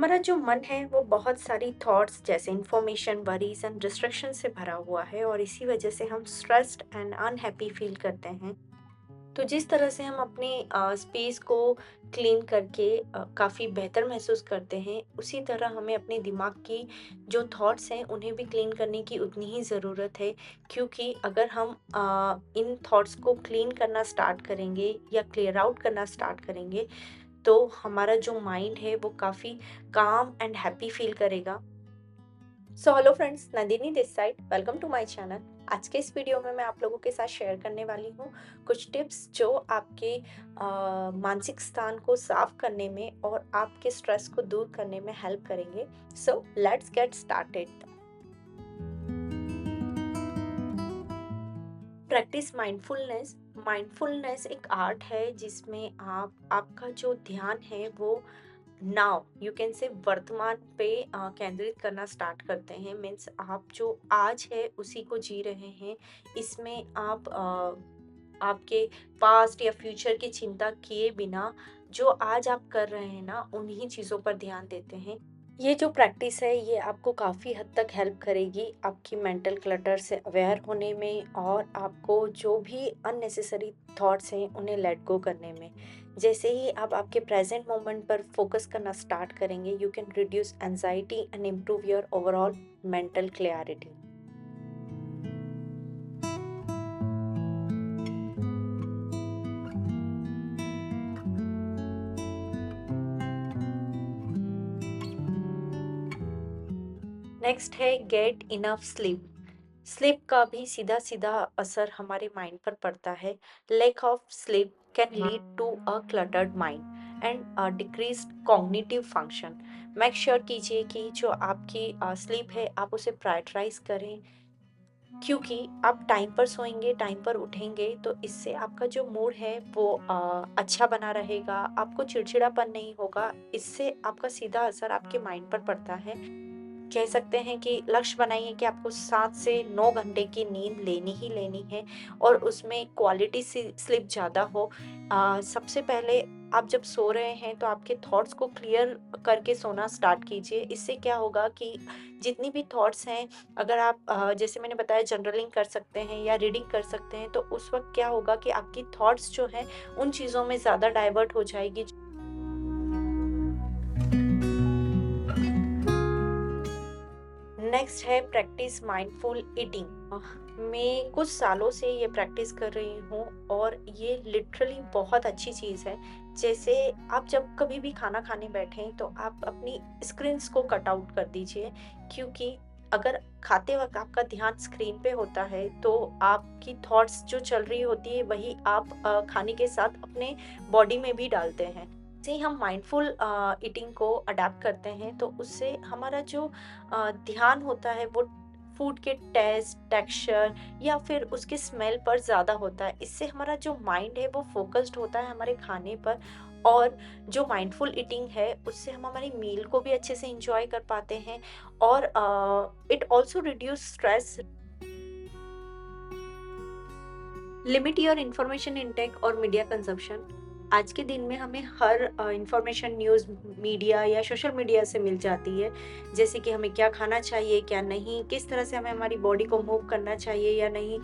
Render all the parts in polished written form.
हमारा जो मन है वो बहुत सारी थॉट्स जैसे इंफॉर्मेशन वरीज एंड डिस्ट्रैक्शन से भरा हुआ है और इसी वजह से हम स्ट्रेस्ड एंड अनहैप्पी फील करते हैं। तो जिस तरह से हम अपने स्पेस को क्लीन करके काफ़ी बेहतर महसूस करते हैं, उसी तरह हमें अपने दिमाग की जो थॉट्स हैं उन्हें भी क्लीन करने की उतनी ही ज़रूरत है। क्योंकि अगर हम इन थॉट्स को क्लीन करना स्टार्ट करेंगे या क्लियर आउट करना स्टार्ट करेंगे, तो हमारा जो माइंड है वो काफ़ी काम एंड हैप्पी फील करेगा। So hello friends, Nandini this side, welcome to my channel. आज के इस वीडियो में मैं आप लोगों के साथ शेयर करने वाली हूँ कुछ टिप्स जो आपके मानसिक स्थान को साफ करने में और आपके स्ट्रेस को दूर करने में हेल्प करेंगे। So let's get started. Practice mindfulness. Mindfulness एक आर्ट है जिसमें आपका जो ध्यान है वो नाउ यू कैन से वर्तमान पे केंद्रित करना स्टार्ट करते हैं। मीन्स आप जो आज है उसी को जी रहे हैं। इसमें आप आपके पास्ट या फ्यूचर की चिंता किए बिना जो आज आप कर रहे हैं ना, उन्हीं चीज़ों पर ध्यान देते हैं। ये जो प्रैक्टिस है ये आपको काफ़ी हद तक हेल्प करेगी आपकी मेंटल क्लटर से अवेयर होने में और आपको जो भी अननेसेसरी थॉट्स हैं उन्हें लेट गो करने में। जैसे ही आप आपके प्रेजेंट मोमेंट पर फोकस करना स्टार्ट करेंगे, you can reduce anxiety and improve your overall mental clarity. Next है गेट इनफ स्लीप। स्लीप का भी सीधा सीधा असर हमारे माइंड पर पड़ता है। Lack of sleep can lead to a cluttered mind and decreased cognitive function. Make sure कीजिए कि जो आपकी स्लीप है आप उसे प्रायोरिटाइज करें, क्योंकि आप टाइम पर सोएंगे, टाइम पर उठेंगे तो इससे आपका जो मूड है वो अच्छा बना रहेगा, आपको चिड़चिड़ापन नहीं होगा। इससे आपका सीधा असर आपके माइंड पर पड़ता है। कह सकते हैं कि लक्ष्य बनाइए कि आपको 7 से 9 घंटे की नींद लेनी ही लेनी है और उसमें क्वालिटी स्लीप ज़्यादा हो। सबसे पहले आप जब सो रहे हैं तो आपके थॉट्स को क्लियर करके सोना स्टार्ट कीजिए। इससे क्या होगा कि जितनी भी थॉट्स हैं, अगर आप जैसे मैंने बताया जर्नलिंग कर सकते हैं या रीडिंग कर सकते हैं, तो उस वक्त क्या होगा कि आपकी थॉट्स जो हैं उन चीज़ों में ज़्यादा डाइवर्ट हो जाएगी। नेक्स्ट है प्रैक्टिस माइंडफुल ईटिंग। मैं कुछ सालों से ये प्रैक्टिस कर रही हूँ और ये लिटरली बहुत अच्छी चीज़ है। जैसे आप जब कभी भी खाना खाने बैठें तो आप अपनी स्क्रीन्स को कट आउट कर दीजिए, क्योंकि अगर खाते वक्त आपका ध्यान स्क्रीन पे होता है तो आपकी थॉट्स जो चल रही होती है वही आप खाने के साथ अपने बॉडी में भी डालते हैं। जैसे ही हम माइंडफुल ईटिंग को अडेप्ट करते हैं तो उससे हमारा जो ध्यान होता है वो फूड के टेस्ट, टेक्सचर या फिर उसके स्मेल पर ज़्यादा होता है। इससे हमारा जो माइंड है वो फोकस्ड होता है हमारे खाने पर। और जो माइंडफुल ईटिंग है उससे हम हमारी मील को भी अच्छे से इंजॉय कर पाते हैं और it also reduce stress. Limit your information intake और मीडिया कंजप्शन। आज के दिन में हमें हर इंफॉर्मेशन न्यूज़ मीडिया या सोशल मीडिया से मिल जाती है। जैसे कि हमें क्या खाना चाहिए, क्या नहीं, किस तरह से हमें हमारी बॉडी को मूव करना चाहिए या नहीं।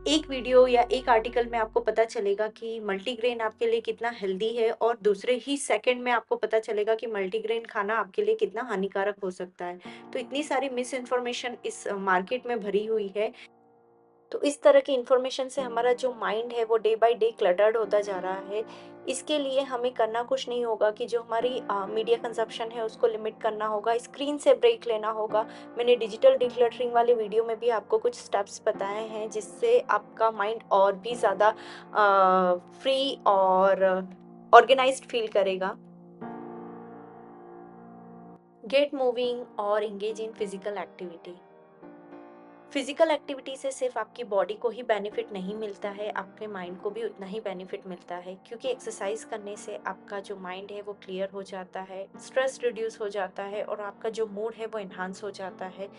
एक वीडियो या एक आर्टिकल में आपको पता चलेगा कि मल्टीग्रेन आपके लिए कितना हेल्दी है और दूसरे ही सेकंड में आपको पता चलेगा कि मल्टीग्रेन खाना आपके लिए कितना हानिकारक हो सकता है। तो इतनी सारी मिस इन्फॉर्मेशन इस मार्केट में भरी हुई है। तो इस तरह की इन्फॉर्मेशन से हमारा जो माइंड है वो डे बाय डे क्लटर्ड होता जा रहा है। इसके लिए हमें करना कुछ नहीं होगा कि जो हमारी मीडिया कंजप्शन है उसको लिमिट करना होगा, स्क्रीन से ब्रेक लेना होगा। मैंने डिजिटल डिक्लटरिंग वाले वीडियो में भी आपको कुछ स्टेप्स बताए हैं जिससे आपका माइंड और भी ज़्यादा फ्री और ऑर्गेनाइज्ड फील करेगा। गेट मूविंग और engage in physical activity. Physical activity से सिर्फ आपकी बॉडी को ही बेनिफिट नहीं मिलता है, आपके माइंड को भी उतना ही बेनिफिट मिलता है, क्योंकि एक्सरसाइज करने से आपका जो माइंड है वो क्लियर हो जाता है, स्ट्रेस रिड्यूस हो जाता है और आपका जो मूड है वो इन्हांस हो जाता है।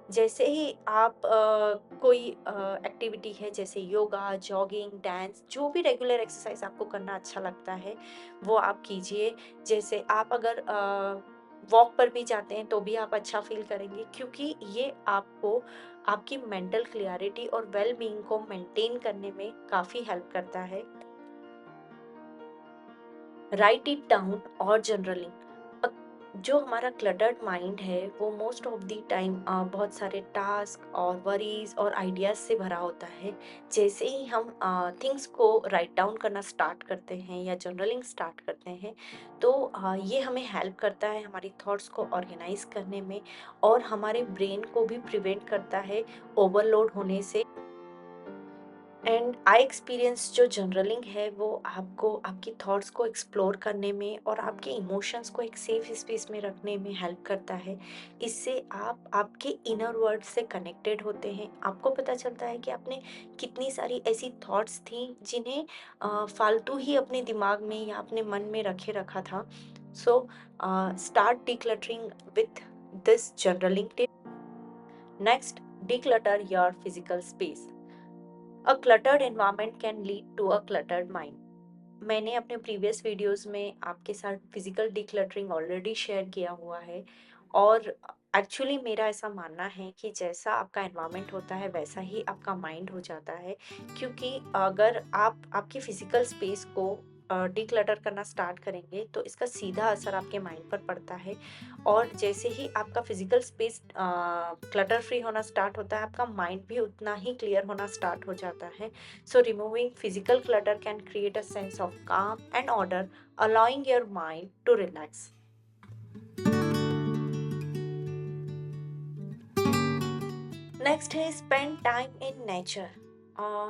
जैसे ही आप कोई एक्टिविटी है जैसे योगा, जॉगिंग, डांस, जो भी रेगुलर एक्सरसाइज आपको करना अच्छा लगता है वो आप कीजिए। जैसे आप अगर वॉक पर भी जाते हैं तो भी आप अच्छा फील करेंगे, क्योंकि ये आपको आपकी मेंटल क्लियरिटी और वेल बीइंग को मेंटेन करने में काफ़ी हेल्प करता है। राइट इट डाउन और जर्नलिंग। जो हमारा क्लटर्ड माइंड है वो मोस्ट ऑफ द टाइम बहुत सारे टास्क और वरीज और आइडियाज से भरा होता है। जैसे ही हम थिंग्स को राइट डाउन करना स्टार्ट करते हैं या जर्नलिंग स्टार्ट करते हैं, तो ये हमें हेल्प करता है हमारी थॉट्स को ऑर्गेनाइज करने में, और हमारे ब्रेन को भी प्रिवेंट करता है ओवरलोड होने से। एंड आई एक्सपीरियंस जो जर्नलिंग है वो आपको आपकी थॉट्स को एक्सप्लोर करने में और आपके इमोशंस को एक सेफ स्पेस में रखने में हेल्प करता है। इससे आप आपके इनर वर्ल्ड से कनेक्टेड होते हैं। आपको पता चलता है कि आपने कितनी सारी ऐसी थॉट्स थी जिन्हें फालतू ही अपने दिमाग में या अपने मन में रखे रखा था। So start decluttering with this journaling tip. Next, declutter your physical space. A cluttered environment can lead to a cluttered mind. मैंने अपने प्रीवियस वीडियोस में आपके साथ फिजिकल डिक्लटरिंग ऑलरेडी शेयर किया हुआ है, और एक्चुअली मेरा ऐसा मानना है कि जैसा आपका एनवायरनमेंट होता है वैसा ही आपका माइंड हो जाता है। क्योंकि अगर आप आपकी फिजिकल स्पेस को डिक्लटर करना स्टार्ट करेंगे तो इसका सीधा असर आपके माइंड पर पड़ता है, और जैसे ही आपका फिजिकल स्पेस क्लटर फ्री होना स्टार्ट होता है, आपका माइंड भी उतना ही क्लियर होना स्टार्ट हो जाता है। So, removing physical clutter can create a sense of calm and order, allowing your mind to relax. Next है spend time in nature.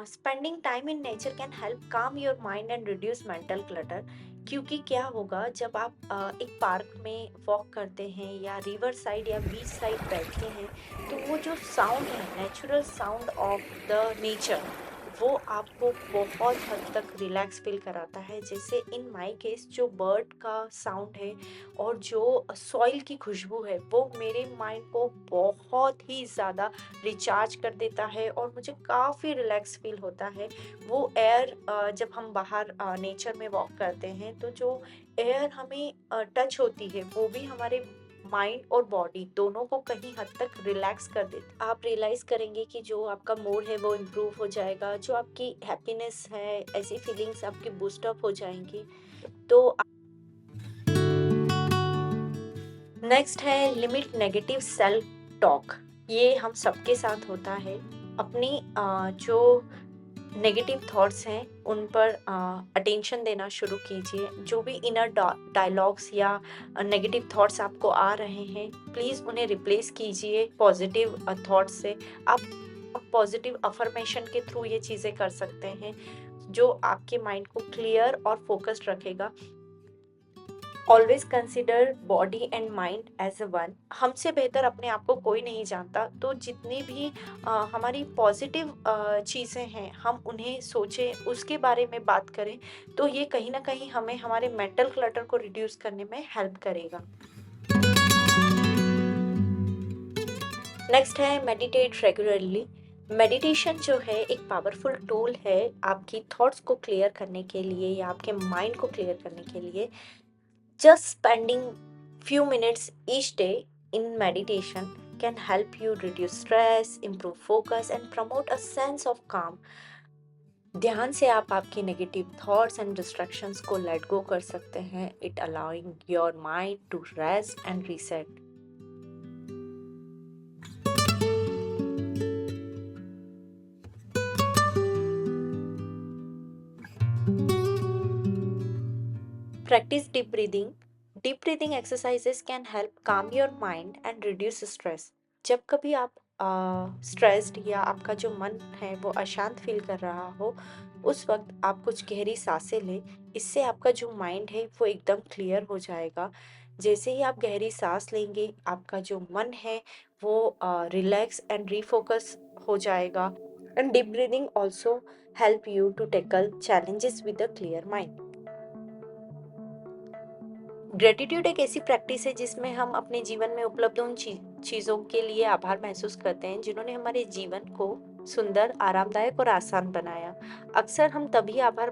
Spending time in nature can help calm your mind and reduce mental clutter. क्योंकि क्या होगा जब आप एक park में walk करते हैं या रिवर साइड या बीच साइड बैठते हैं, तो वो जो साउंड है, natural sound of the nature, वो आपको बहुत हद तक रिलैक्स फील कराता है। जैसे इन माय केस जो बर्ड का साउंड है और जो सॉइल की खुशबू है, वो मेरे माइंड को बहुत ही ज़्यादा रिचार्ज कर देता है और मुझे काफ़ी रिलैक्स फील होता है। वो एयर, जब हम बाहर नेचर में वॉक करते हैं तो जो एयर हमें टच होती है वो भी हमारे माइंड और बॉडी दोनों को कहीं हद तक रिलैक्स कर देती है। आप रियलाइज करेंगे कि जो आपका मूड है वो इम्प्रूव हो जाएगा, जो आपकी हैप्पीनेस है, ऐसी फीलिंग्स आपकी बूस्ट अप हो जाएंगी। तो नेक्स्ट है लिमिट नेगेटिव सेल्फ टॉक। ये हम सबके साथ होता है। अपनी जो नेगेटिव थॉट्स हैं उन पर अटेंशन देना शुरू कीजिए। जो भी इनर डायलॉग्स या नेगेटिव थॉट्स आपको आ रहे हैं, प्लीज़ उन्हें रिप्लेस कीजिए पॉजिटिव थॉट्स से। आप पॉजिटिव अफर्मेशन के थ्रू ये चीज़ें कर सकते हैं, जो आपके माइंड को क्लियर और फोकस्ड रखेगा। Always consider body and mind as a one. हमसे बेहतर अपने आप को कोई नहीं जानता, तो जितनी भी हमारी पॉजिटिव चीज़ें हैं हम उन्हें सोचें, उसके बारे में बात करें, तो ये कहीं ना कहीं हमें हमारे मेंटल क्लटर को रिड्यूस करने में हेल्प करेगा। नेक्स्ट है मेडिटेट रेगुलरली। मेडिटेशन जो है एक पावरफुल टूल है आपकी थॉट्स को क्लियर करने के लिए या आपके माइंड को क्लियर करने के लिए। Just spending few minutes each day in meditation can help you reduce stress, improve focus and promote a sense of calm. ध्यान से आप आपके नेगेटिव थॉट्स एंड डिस्ट्रैक्शंस को लेट गो कर सकते हैं, it allowing your mind to rest and reset. Practice deep breathing. Deep breathing exercises can help calm your mind and reduce stress. जब कभी आप स्ट्रेस्ड या आपका जो मन है वो अशांत फील कर रहा हो, उस वक्त आप कुछ गहरी सांसें लें। इससे आपका जो माइंड है वो एकदम क्लियर हो जाएगा। जैसे ही आप गहरी सांस लेंगे, आपका जो मन है वो रिलैक्स एंड रीफोकस हो जाएगा। And deep breathing also help you to tackle challenges with a clear mind. Gratitude एक ऐसी प्रैक्टिस है जिसमें हम अपने जीवन में उपलब्ध उन चीज़ों के लिए आभार महसूस करते हैं जिन्होंने हमारे जीवन को सुंदर, आरामदायक और आसान बनाया। अक्सर हम तभी आभार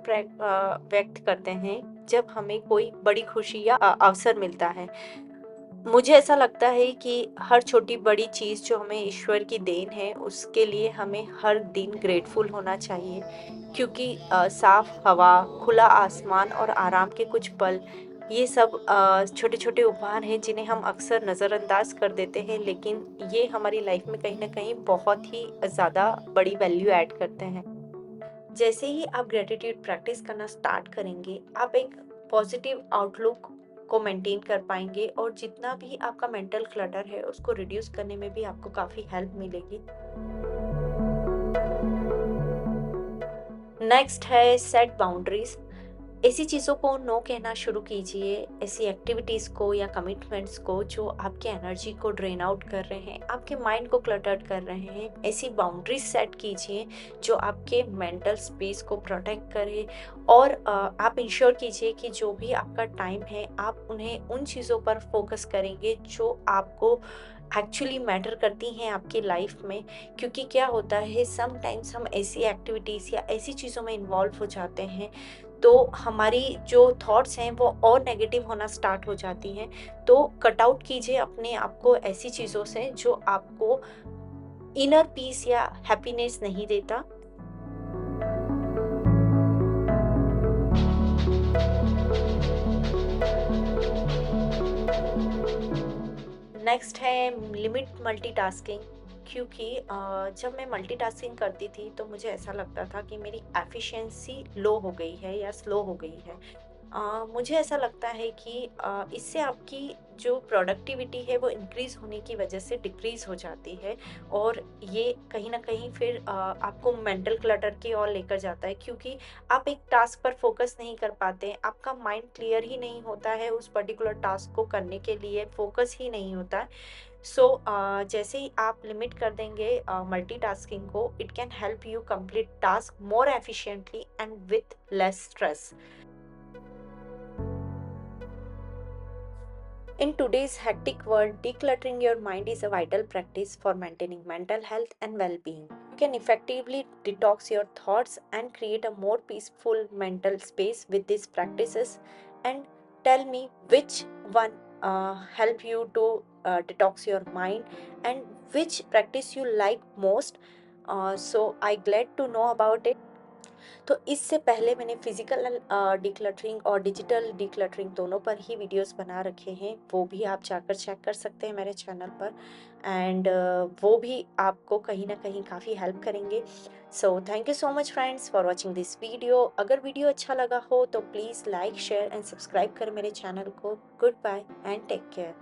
व्यक्त करते हैं जब हमें कोई बड़ी खुशी या अवसर मिलता है। मुझे ऐसा लगता है कि हर छोटी-बड़ी चीज़ जो हमें ईश्वर की देन है, उसके लिए हमें हर दिन ग्रेटफुल होना चाहिए क्योंकि साफ़ हवा, खुला आसमान और आराम के कुछ पल, ये सब छोटे-छोटे उपहार हैं जिन्हें हम अक्सर नज़रअंदाज कर देते हैं, लेकिन ये हमारी लाइफ में कहीं न कहीं बहुत ही ज़्यादा बड़ी वैल्यू ऐड करते हैं। जैसे ही आप ग्रेटिट्यूड प्रैक्टिस करना स्टार्ट करेंगे, आप एक पॉजिटिव आउटलुक को मेंटेन कर पाएंगे और जितना भी आपका मेंटल क्लटर है उसको रिड्यूस करने में भी आपको काफ़ी हेल्प मिलेगी। नेक्स्ट है सेट बाउंड्रीज। ऐसी चीज़ों को नो कहना शुरू कीजिए, ऐसी एक्टिविटीज़ को या कमिटमेंट्स को जो आपके एनर्जी को ड्रेन आउट कर रहे हैं, आपके माइंड को क्लटर्ड कर रहे हैं। ऐसी बाउंड्रीज सेट कीजिए जो आपके मेंटल स्पेस को प्रोटेक्ट करे और आप इंश्योर कीजिए कि जो भी आपका टाइम है आप उन्हें उन चीज़ों पर फोकस करेंगे जो आपको एक्चुअली मैटर करती हैं आपकी लाइफ में। क्योंकि क्या होता है, समटाइम्स हम ऐसी एक्टिविटीज़ या ऐसी चीज़ों में इन्वॉल्व हो जाते हैं तो हमारी जो थॉट्स हैं वो और नेगेटिव होना स्टार्ट हो जाती हैं। तो कट आउट कीजिए अपने आप को ऐसी चीज़ों से जो आपको इनर पीस या हैप्पीनेस नहीं देता। नेक्स्ट है लिमिट मल्टीटास्किंग। क्योंकि जब मैं मल्टीटास्किंग करती थी तो मुझे ऐसा लगता था कि मेरी एफिशिएंसी लो हो गई है या स्लो हो गई है। मुझे ऐसा लगता है कि इससे आपकी जो प्रोडक्टिविटी है वो इंक्रीज़ होने की वजह से डिक्रीज़ हो जाती है और ये कहीं न कहीं फिर आपको मेंटल क्लटर की ओर लेकर जाता है क्योंकि आप एक टास्क पर फोकस नहीं कर पाते, आपका माइंड क्लियर ही नहीं होता है उस पर्टिकुलर टास्क को करने के लिए, फोकस ही नहीं होता है। सो जैसे ही आप लिमिट कर देंगे मल्टीटास्किंग को, it can help you complete task more efficiently and with less stress. In today's hectic world, decluttering your mind is a vital practice for maintaining mental health and well being. You can effectively detox your thoughts and create a more peaceful mental space with these practices. And tell me which one help you to detox your mind and which practice you like most. So I glad to know about it. तो इससे पहले मैंने physical decluttering और digital decluttering दोनों पर ही videos बना रखे हैं, वो भी आप जाकर चेक कर सकते हैं मेरे चैनल पर। एंड वो भी आपको कहीं ना कहीं काफ़ी हेल्प करेंगे। So thank you so much friends for watching this video. अगर वीडियो अच्छा लगा हो तो please like share and subscribe करें मेरे चैनल को। Good bye and take care.